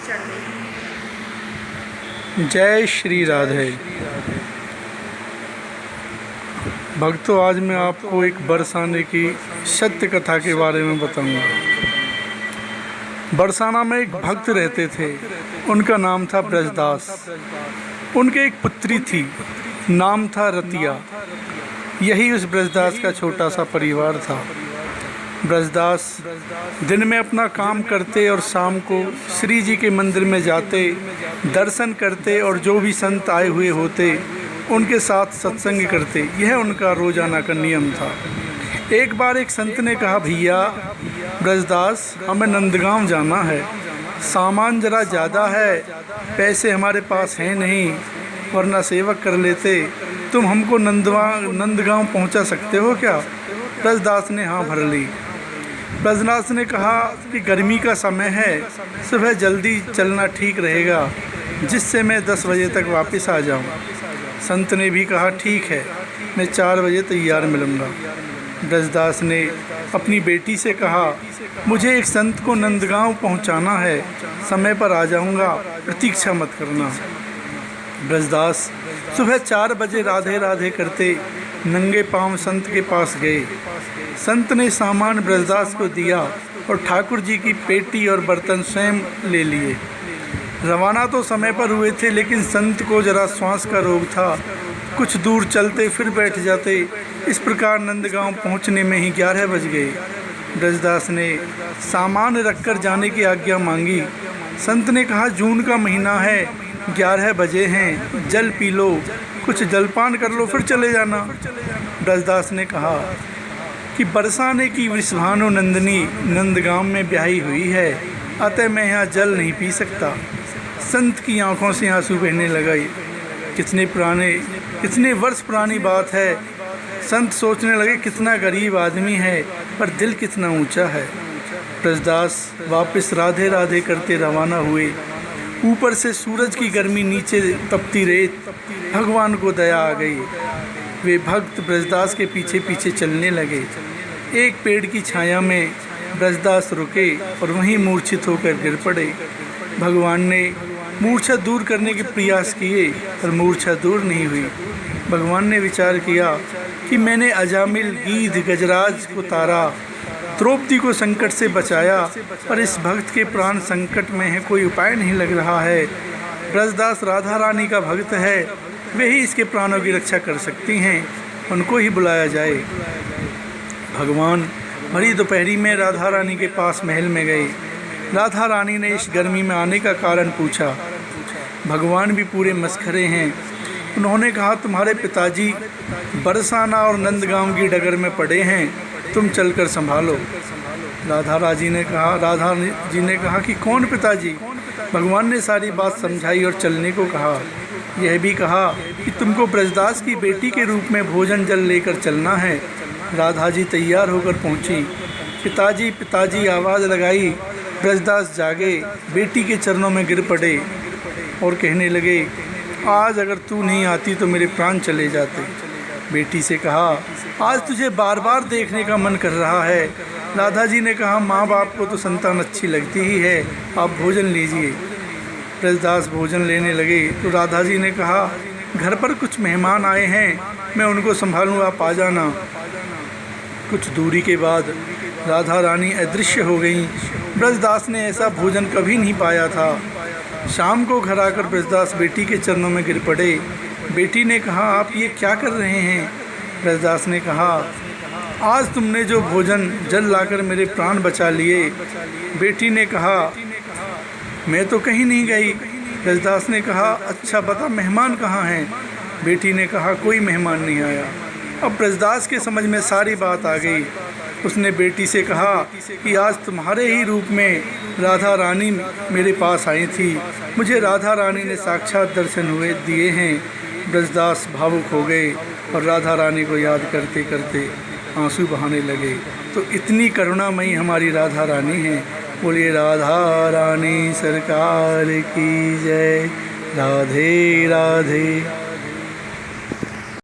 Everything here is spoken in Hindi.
चढ़ गई। जय श्री राधे। भक्तों, आज मैं आपको एक बरसाने की सत्य कथा के बारे में बताऊंगा। बरसाना में एक भक्त रहते थे, उनका नाम था ब्रजदास। उनके एक पुत्री थी, नाम था रतिया। यही उस ब्रजदास का छोटा सा परिवार था। ब्रजदास दिन में अपना काम करते और शाम को श्री जी के मंदिर में जाते, दर्शन करते और जो भी संत आए हुए होते उनके साथ सत्संग करते। यह उनका रोजाना का नियम था। एक बार एक संत ने कहा, भैया ब्रजदास, हमें नंदगांव जाना है, सामान ज़रा ज़्यादा है, पैसे हमारे पास हैं नहीं, वरना सेवक कर लेते। तुम हमको नंदगांव पहुंचा सकते हो क्या? ब्रजदास ने हाँ भर ली। ब्रजदास ने कहा कि गर्मी का समय है, सुबह जल्दी चलना ठीक रहेगा, जिससे मैं 10 बजे तक वापस आ जाऊं। संत ने भी कहा, ठीक है, मैं 4 बजे तैयार मिलूँगा। ब्रजदास ने अपनी बेटी से कहा, मुझे एक संत को नंदगांव पहुंचाना है, समय पर आ जाऊंगा, प्रतीक्षा मत करना। ब्रजदास सुबह 4 बजे राधे राधे करते नंगे पांव संत के पास गए। संत ने सामान ब्रजदास को दिया और ठाकुर जी की पेटी और बर्तन स्वयं ले लिए। रवाना तो समय पर हुए थे, लेकिन संत को जरा श्वास का रोग था, कुछ दूर चलते फिर बैठ जाते। इस प्रकार नंदगांव पहुंचने में ही 11 बज गए। ब्रजदास ने सामान रखकर जाने की आज्ञा मांगी। संत ने कहा, जून का महीना है, 11 बजे हैं, जल पी लो, कुछ जलपान कर लो, फिर चले जाना। ब्रजदास ने कहा कि बरसाने की वृषभानु नंदिनी नंदगांव में ब्याही हुई है, अतः मैं यहाँ जल नहीं पी सकता। संत की आंखों से आंसू बहने लगे। कितने वर्ष पुरानी बात है। संत सोचने लगे, कितना गरीब आदमी है, पर दिल कितना ऊंचा है। ब्रजदास वापस राधे राधे करते रवाना हुए। ऊपर से सूरज की गर्मी, नीचे तपती रेत। भगवान को दया आ गई। वे भक्त ब्रजदास के पीछे पीछे चलने लगे। एक पेड़ की छाया में ब्रजदास रुके और वहीं मूर्छित होकर गिर पड़े। भगवान ने मूर्छा दूर करने के प्रयास किए, पर मूर्छा दूर नहीं हुई। भगवान ने विचार किया कि मैंने अजामिल, गीध, गजराज को तारा, द्रौपदी को संकट से बचाया, पर इस भक्त के प्राण संकट में है, कोई उपाय नहीं लग रहा है। ब्रजदास राधा रानी का भक्त है, वे ही इसके प्राणों की रक्षा कर सकती हैं, उनको ही बुलाया जाए। भगवान भरी दोपहरी में राधा रानी के पास महल में गए। राधा रानी ने इस गर्मी में आने का कारण पूछा। भगवान भी पूरे मस्खरे हैं। उन्होंने कहा, तुम्हारे पिताजी बरसाना और नंदगांव की डगर में पड़े हैं, तुम चलकर संभालो। राधा जी ने कहा कि कौन पिताजी? भगवान ने सारी बात समझाई और चलने को कहा। यह भी कहा कि तुमको ब्रजदास की बेटी के रूप में भोजन जल लेकर चलना है। राधा जी तैयार होकर पहुंची। पिताजी पिताजी आवाज़ लगाई। ब्रजदास जागे, बेटी के चरणों में गिर पड़े और कहने लगे, आज अगर तू नहीं आती तो मेरे प्राण चले जाते। बेटी से कहा, आज तुझे बार बार देखने का मन कर रहा है। राधा जी ने कहा, माँ बाप को तो संतान अच्छी लगती ही है, आप भोजन लीजिए। ब्रजदास भोजन लेने लगे तो राधा जी ने कहा, घर पर कुछ मेहमान आए हैं, मैं उनको संभालूँ, आप आ जाना। कुछ दूरी के बाद राधा रानी अदृश्य हो गईं। ब्रजदास ने ऐसा भोजन कभी नहीं पाया था। शाम को घर आकर ब्रजदास बेटी के चरणों में गिर पड़े। बेटी ने कहा, आप ये क्या कर रहे हैं? ब्रजदास ने कहा, आज तुमने जो भोजन जल लाकर मेरे प्राण बचा लिए। बेटी ने कहा, मैं तो कहीं नहीं गई। ब्रजदास ने कहा, अच्छा बता, मेहमान कहाँ हैं? बेटी ने कहा, कोई मेहमान नहीं आया। अब ब्रजदास के समझ में सारी बात आ गई। उसने बेटी से कहा कि आज तुम्हारे ही रूप में राधा रानी मेरे पास आई थी, मुझे राधा रानी ने साक्षात दर्शन दिए हैं। ब्रजदास भावुक हो गए और राधा रानी को याद करते करते आंसू बहाने लगे। तो इतनी करुणामयी हमारी राधा रानी है। बोलिए राधा रानी सरकार की जय। राधे राधे।